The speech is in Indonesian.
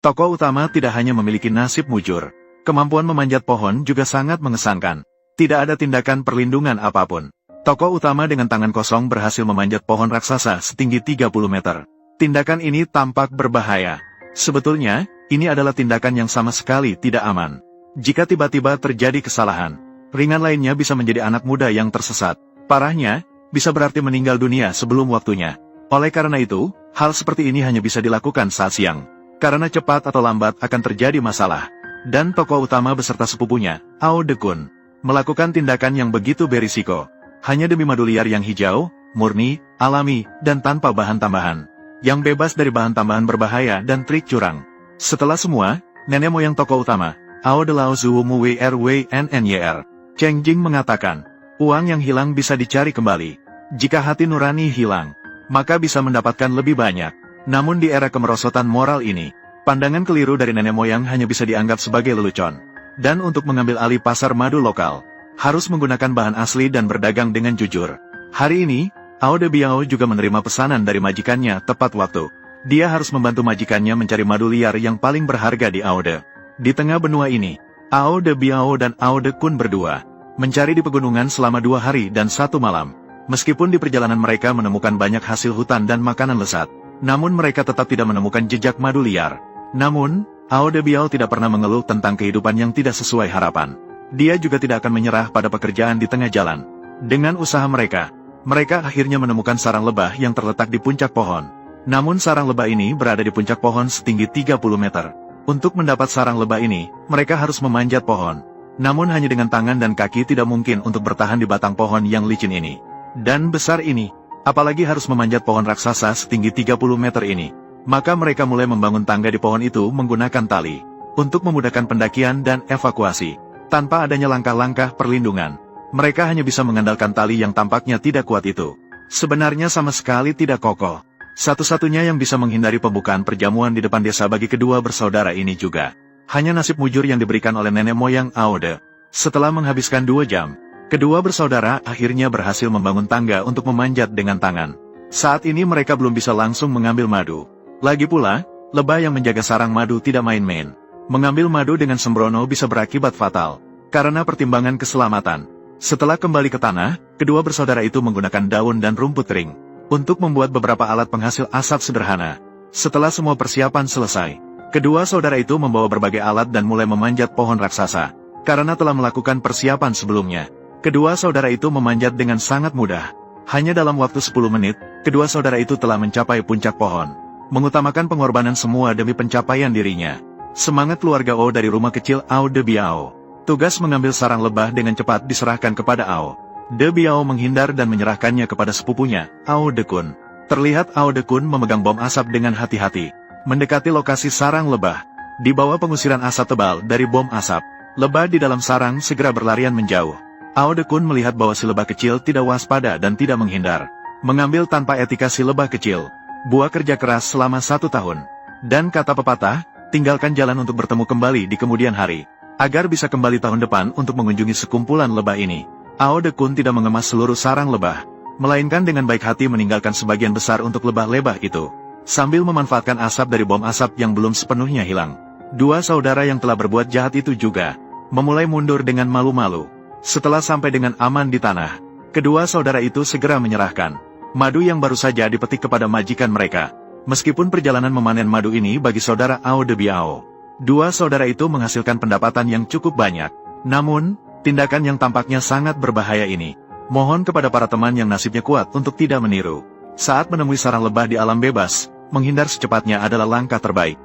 Tokoh utama tidak hanya memiliki nasib mujur, kemampuan memanjat pohon juga sangat mengesankan. Tidak ada tindakan perlindungan apapun. Tokoh utama dengan tangan kosong berhasil memanjat pohon raksasa setinggi 30 meter. Tindakan ini tampak berbahaya. Sebetulnya, ini adalah tindakan yang sama sekali tidak aman. Jika tiba-tiba terjadi kesalahan, ringan lainnya bisa menjadi anak muda yang tersesat. Parahnya, bisa berarti meninggal dunia sebelum waktunya. Oleh karena itu, hal seperti ini hanya bisa dilakukan saat siang. Karena cepat atau lambat akan terjadi masalah. Dan tokoh utama beserta sepupunya, Ao Dekun, melakukan tindakan yang begitu berisiko. Hanya demi madu liar yang hijau, murni, alami, dan tanpa bahan tambahan. Yang bebas dari bahan tambahan berbahaya dan trik curang. Setelah semua, nenek moyang tokoh utama, Ao de Lao Zuo Mu Wrwnnyr, Cheng Jing mengatakan, uang yang hilang bisa dicari kembali. Jika hati nurani hilang, maka bisa mendapatkan lebih banyak. Namun di era kemerosotan moral ini, pandangan keliru dari nenek moyang hanya bisa dianggap sebagai lelucon. Dan untuk mengambil alih pasar madu lokal, harus menggunakan bahan asli dan berdagang dengan jujur. Hari ini, Ao de Biao juga menerima pesanan dari majikannya tepat waktu. Dia harus membantu majikannya mencari madu liar yang paling berharga di Ao de. Di tengah benua ini, Ao de Biao dan Ao de Kun berdua mencari di pegunungan selama 2 hari dan 1 malam. Meskipun di perjalanan mereka menemukan banyak hasil hutan dan makanan lezat, namun mereka tetap tidak menemukan jejak madu liar. Namun, Ao de Biao tidak pernah mengeluh tentang kehidupan yang tidak sesuai harapan. Dia juga tidak akan menyerah pada pekerjaan di tengah jalan. Dengan usaha mereka akhirnya menemukan sarang lebah yang terletak di puncak pohon. Namun sarang lebah ini berada di puncak pohon setinggi 30 meter. Untuk mendapat sarang lebah ini, mereka harus memanjat pohon. Namun hanya dengan tangan dan kaki tidak mungkin untuk bertahan di batang pohon yang licin ini. Dan besar ini, apalagi harus memanjat pohon raksasa setinggi 30 meter ini. Maka mereka mulai membangun tangga di pohon itu menggunakan tali, untuk memudahkan pendakian dan evakuasi. Tanpa adanya langkah-langkah perlindungan, mereka hanya bisa mengandalkan tali yang tampaknya tidak kuat itu. Sebenarnya sama sekali tidak kokoh. Satu-satunya yang bisa menghindari pembukaan perjamuan di depan desa bagi kedua bersaudara ini juga hanya nasib mujur yang diberikan oleh nenek moyang Ao de. Setelah menghabiskan 2 jam, kedua bersaudara akhirnya berhasil membangun tangga untuk memanjat dengan tangan. Saat ini mereka belum bisa langsung mengambil madu. Lagi pula, lebah yang menjaga sarang madu tidak main-main. Mengambil madu dengan sembrono bisa berakibat fatal, karena pertimbangan keselamatan. Setelah kembali ke tanah, kedua bersaudara itu menggunakan daun dan rumput kering, untuk membuat beberapa alat penghasil asap sederhana. Setelah semua persiapan selesai, kedua saudara itu membawa berbagai alat dan mulai memanjat pohon raksasa. Karena telah melakukan persiapan sebelumnya, kedua saudara itu memanjat dengan sangat mudah. Hanya dalam waktu 10 menit, kedua saudara itu telah mencapai puncak pohon, mengutamakan pengorbanan semua demi pencapaian dirinya. Semangat keluarga O dari rumah kecil Ao de Biao. Tugas mengambil sarang lebah dengan cepat diserahkan kepada Ao de Biao menghindar dan menyerahkannya kepada sepupunya, Ao de Kun. Terlihat Ao de Kun memegang bom asap dengan hati-hati, mendekati lokasi sarang lebah. Di bawah pengusiran asap tebal dari bom asap, lebah di dalam sarang segera berlarian menjauh. Ao de Kun melihat bahwa si lebah kecil tidak waspada dan tidak menghindar. Mengambil tanpa etika si lebah kecil, buah kerja keras selama 1 tahun. Dan kata pepatah, tinggalkan jalan untuk bertemu kembali di kemudian hari, agar bisa kembali tahun depan untuk mengunjungi sekumpulan lebah ini. Ao de Kun tidak mengemas seluruh sarang lebah, melainkan dengan baik hati meninggalkan sebagian besar untuk lebah-lebah itu, sambil memanfaatkan asap dari bom asap yang belum sepenuhnya hilang. Dua saudara yang telah berbuat jahat itu juga memulai mundur dengan malu-malu. Setelah sampai dengan aman di tanah, kedua saudara itu segera menyerahkan madu yang baru saja dipetik kepada majikan mereka. Meskipun perjalanan memanen madu ini bagi saudara Ao de Biao, dua saudara itu menghasilkan pendapatan yang cukup banyak. Namun, tindakan yang tampaknya sangat berbahaya ini, mohon kepada para teman yang nasibnya kuat untuk tidak meniru. Saat menemui sarang lebah di alam bebas, menghindar secepatnya adalah langkah terbaik.